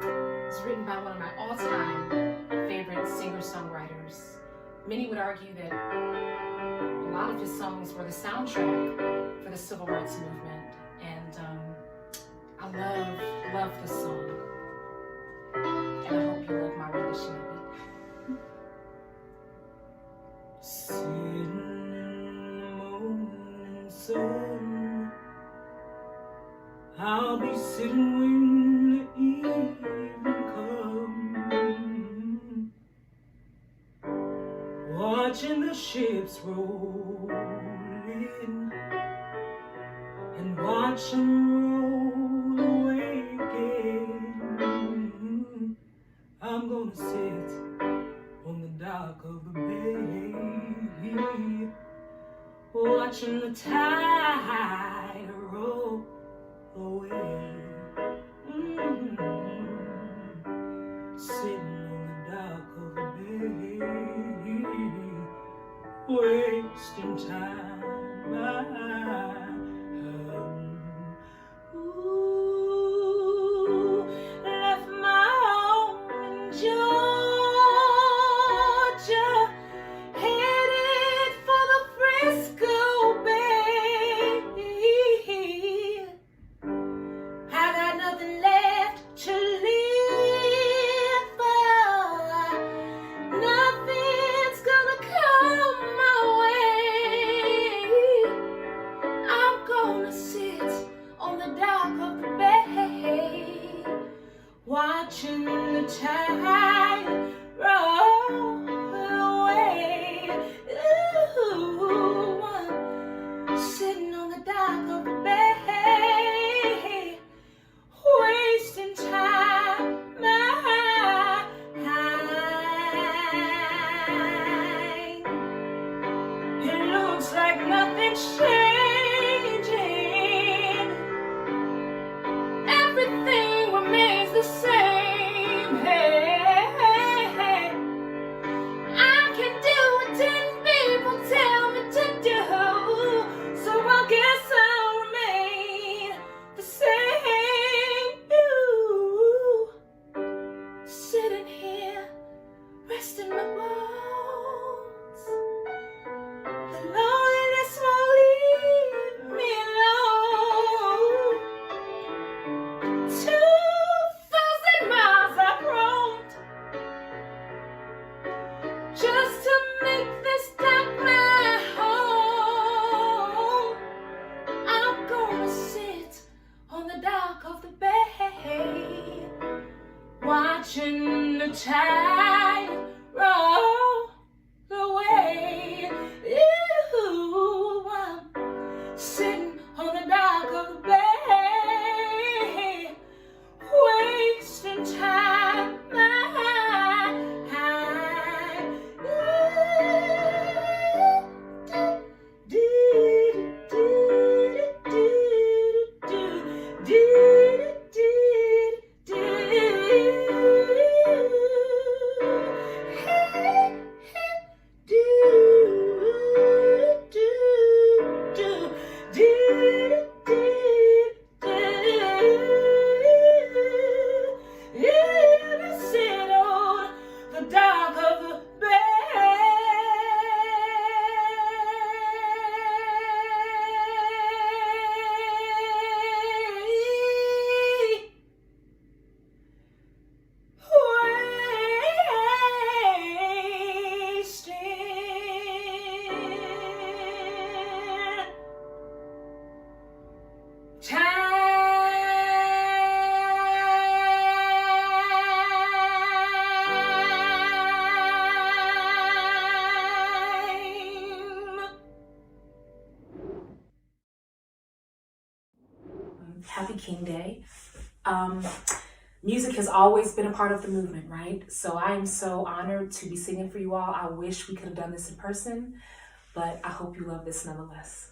is written by one of my all-time favorite singer-songwriters. Many would argue that a lot of his songs were the soundtrack for the civil rights movement, and I love this song, and I hope you love my rendition of it. Sitting in the morning sun, I'll be sitting when the evening comes, watching the ships roll in and watch them roll away again. I'm gonna sit on the dock of the bay, watching the tide roll away. Sitting on the dock of the bay, wasting time. Ooh, left my home in Georgia, headed for the Frisco Bay. I got nothing left to live for. Nothing's gonna come my way. I'm gonna sit on the dock of the bay, watching the tide roll away. Ooh, I'm sitting on the dock of the bay, wasting time. It looks like nothing's changing. Everything remains the same. Hey, I can do what 10 people tell me to do, so I guess I'll remain the same. Sitting here, resting my bones. The loneliness won't leave me alone. 2,000 miles I've roamed just to make this dock my home. I'm gonna sit on the dock of the bay, watching the tide roll away. Ooh, I'm sitting on the dock of the bay, wasting time. Sit on the dock of the Happy King Day. Music has always been a part of the movement, right? So I am so honored to be singing for you all. I wish we could have done this in person, but I hope you love this nonetheless.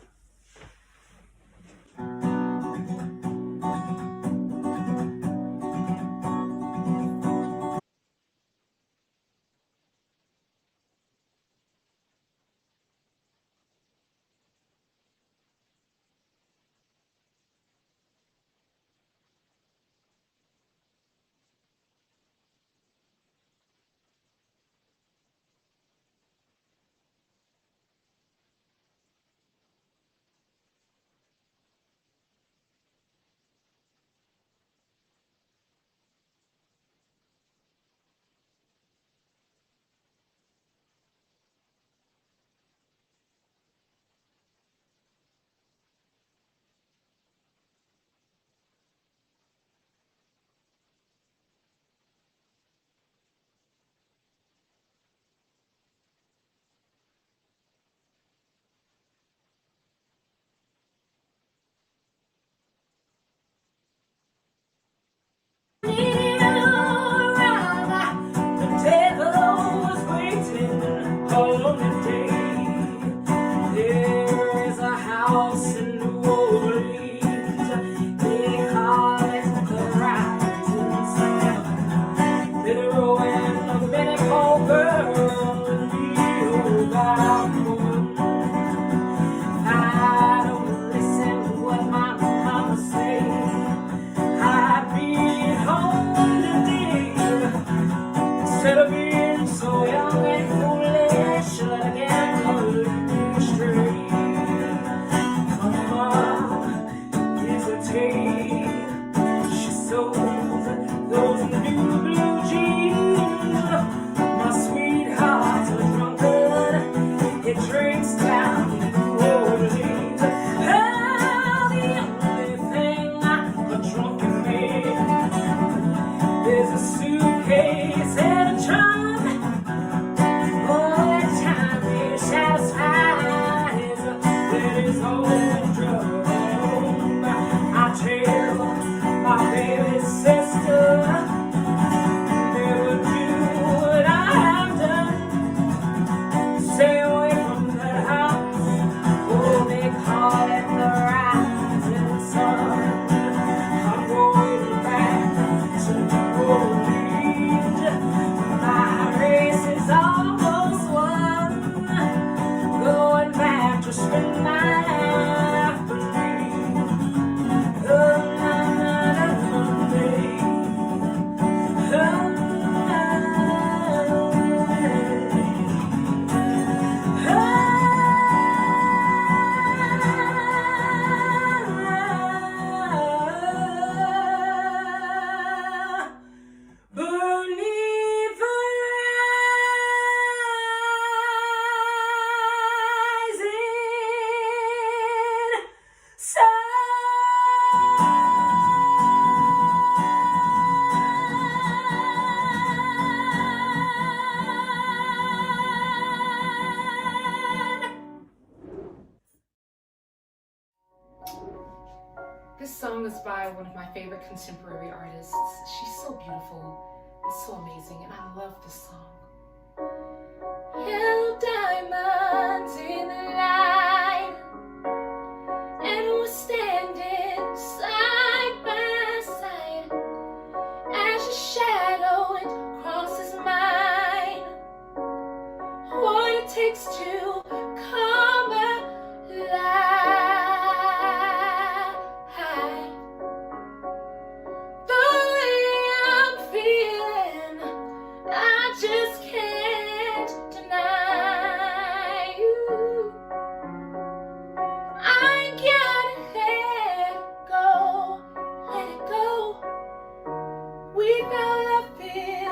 Instead of being so young and foolish, let again lead me astray. Mama hesitate. She sold those new blue jeans. My sweetheart's a drunkard. He drinks down in New Orleans. Oh, the only thing a drunken man. There's a suitcase and a trunk. All that time is satisfied that is old drum. I tell my baby sister, never do what I have done. Stay away from that house. Oh, they call it the rising sun. I'm going back to New Orleans. My race is almost won. Going back to spend my afternoon. Oh, another Monday. This song is by one of my favorite contemporary artists. She's so beautiful and so amazing, and I love this song. Yellow diamonds in the light, and we're standing side by side as your shadow it crosses mine. What it takes to come alive. The way I'm feeling, I just can't deny you. I gotta let it go. We found love in a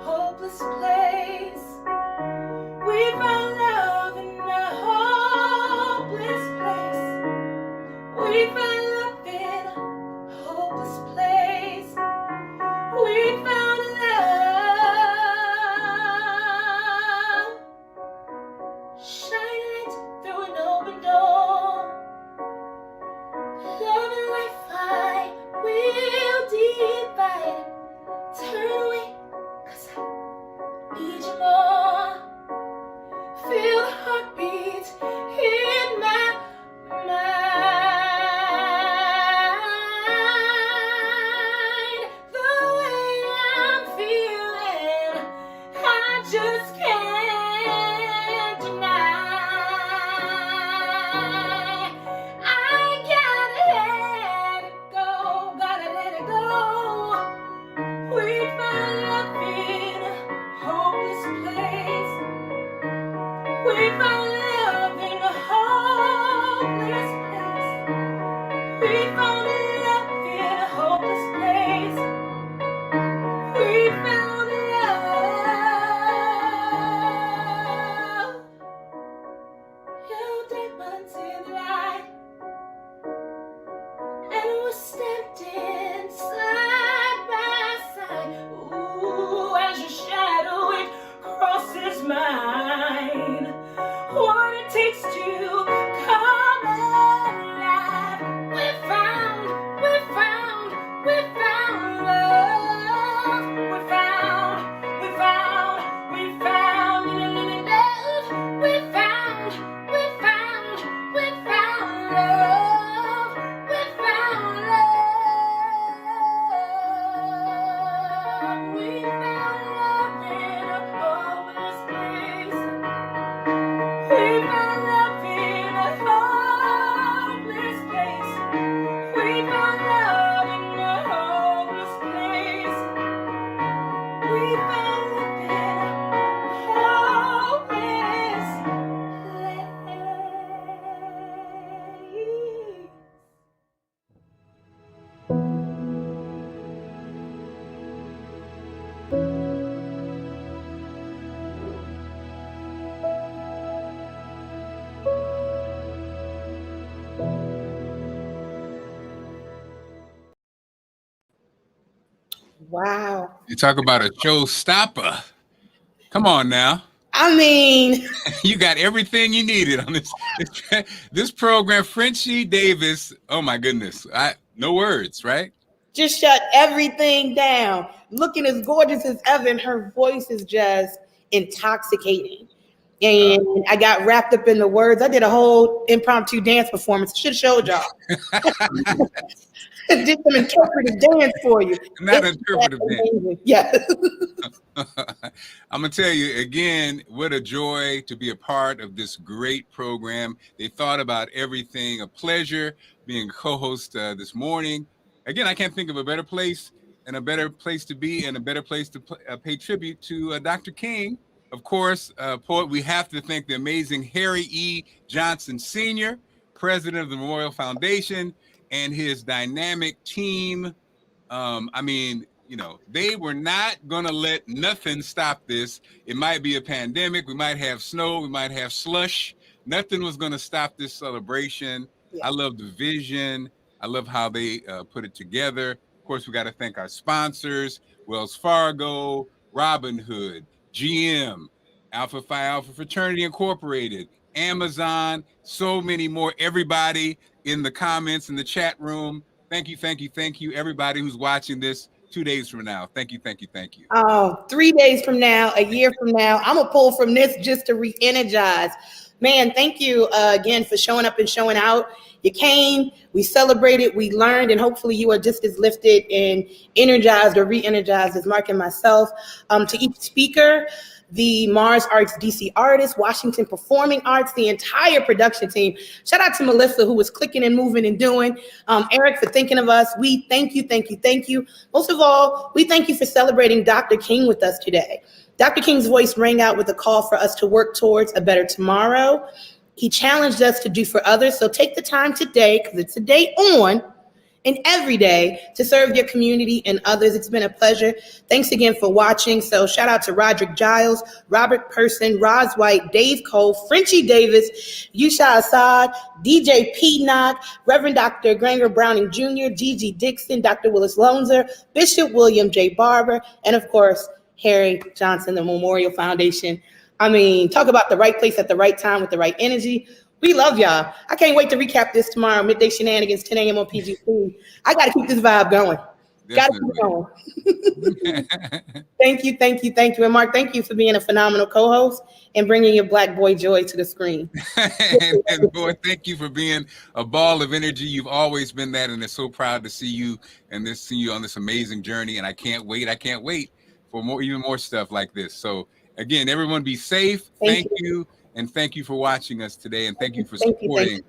hopeless place. We found love in a hopeless place. We found love in a hopeless place. We found love. Shine light through an open door. Love and life I will divide. Turn away, 'cause I Wow. You talk about a showstopper. Come on now. I mean, you got everything you needed on this program. Frenchy Davis. Oh my goodness. No words, right? Just shut everything down. Looking as gorgeous as ever, and her voice is just intoxicating. And I got wrapped up in the words. I did a whole impromptu dance performance. I should have showed y'all. Did some interpretive dance for you. Not interpretive dance. Yeah. I'm gonna tell you again, what a joy to be a part of this great program. They thought about everything. A pleasure being co-host this morning. Again, I can't think of a better place and a better place to be and a better place to pay tribute to Dr. King. Of course, poet, we have to thank the amazing Harry E. Johnson Sr., president of the Memorial Foundation, and his dynamic team. I mean, you know, they were not going to let nothing stop this. It might be a pandemic. We might have snow. We might have slush. Nothing was going to stop this celebration. Yeah. I love the vision. I love how they put it together. Of course, we got to thank our sponsors, Wells Fargo, Robinhood, GM, Alpha Phi Alpha Fraternity Incorporated, Amazon, so many more. Everybody in the comments in the chat room. Thank you, thank you, thank you. Everybody who's watching this 2 days from now. Thank you, thank you, thank you. Oh, 3 days from now, a year from now, I'm gonna pull from this just to re-energize. Man, thank you again for showing up and showing out. You came, we celebrated, we learned, and hopefully you are just as lifted and energized or re-energized as Mark and myself. To each speaker, the Mars Arts DC artists, Washington Performing Arts, the entire production team. Shout out to Melissa, who was clicking and moving and doing. Eric, for thinking of us. We thank you, thank you, thank you. Most of all, we thank you for celebrating Dr. King with us today. Dr. King's voice rang out with a call for us to work towards a better tomorrow. He challenged us to do for others. So take the time today, because it's a day on and every day, to serve your community and others. It's been a pleasure. Thanks again for watching. So shout out to Roderick Giles, Robert Person, Roz White, Dave Cole, Frenchy Davis, Yusha Assad, DJ P. Knock, Reverend Dr. Granger Browning Jr., Gigi Dixon, Dr. Willis Lonzer, Bishop William J. Barber, and of course, Harry Johnson, the Memorial Foundation. I mean, talk about the right place at the right time with the right energy. We love y'all. I can't wait to recap this tomorrow, Midday Shenanigans, 10 a.m. on PGC. I got to keep this vibe going. Got to keep going. Thank you, thank you, thank you. And Mark, thank you for being a phenomenal co-host and bringing your Black boy joy to the screen. and boy, thank you for being a ball of energy. You've always been that, and I'm so proud to see you and see you on this amazing journey. And I can't wait for even more stuff like this. So again, everyone be safe. Thank you. And thank you for watching us today. And thank you for supporting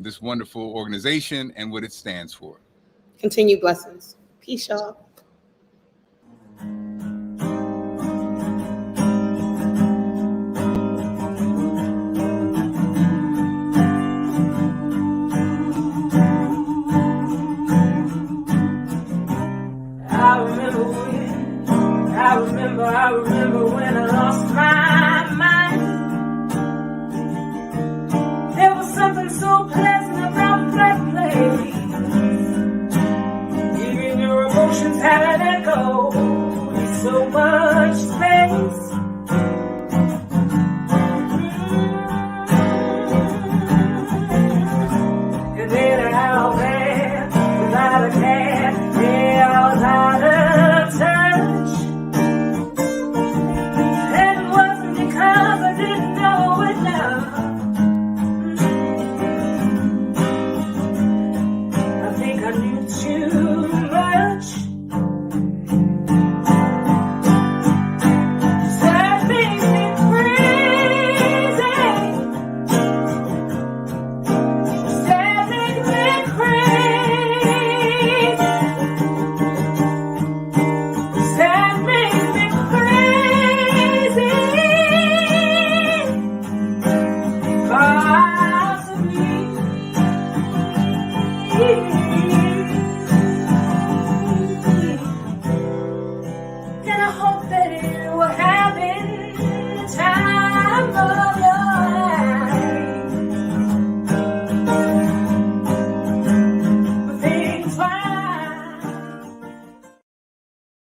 this wonderful organization and what it stands for. Continue blessings. Peace, y'all. I remember when I lost my mind. There was something so pleasant about that place. Even your emotions had an echo.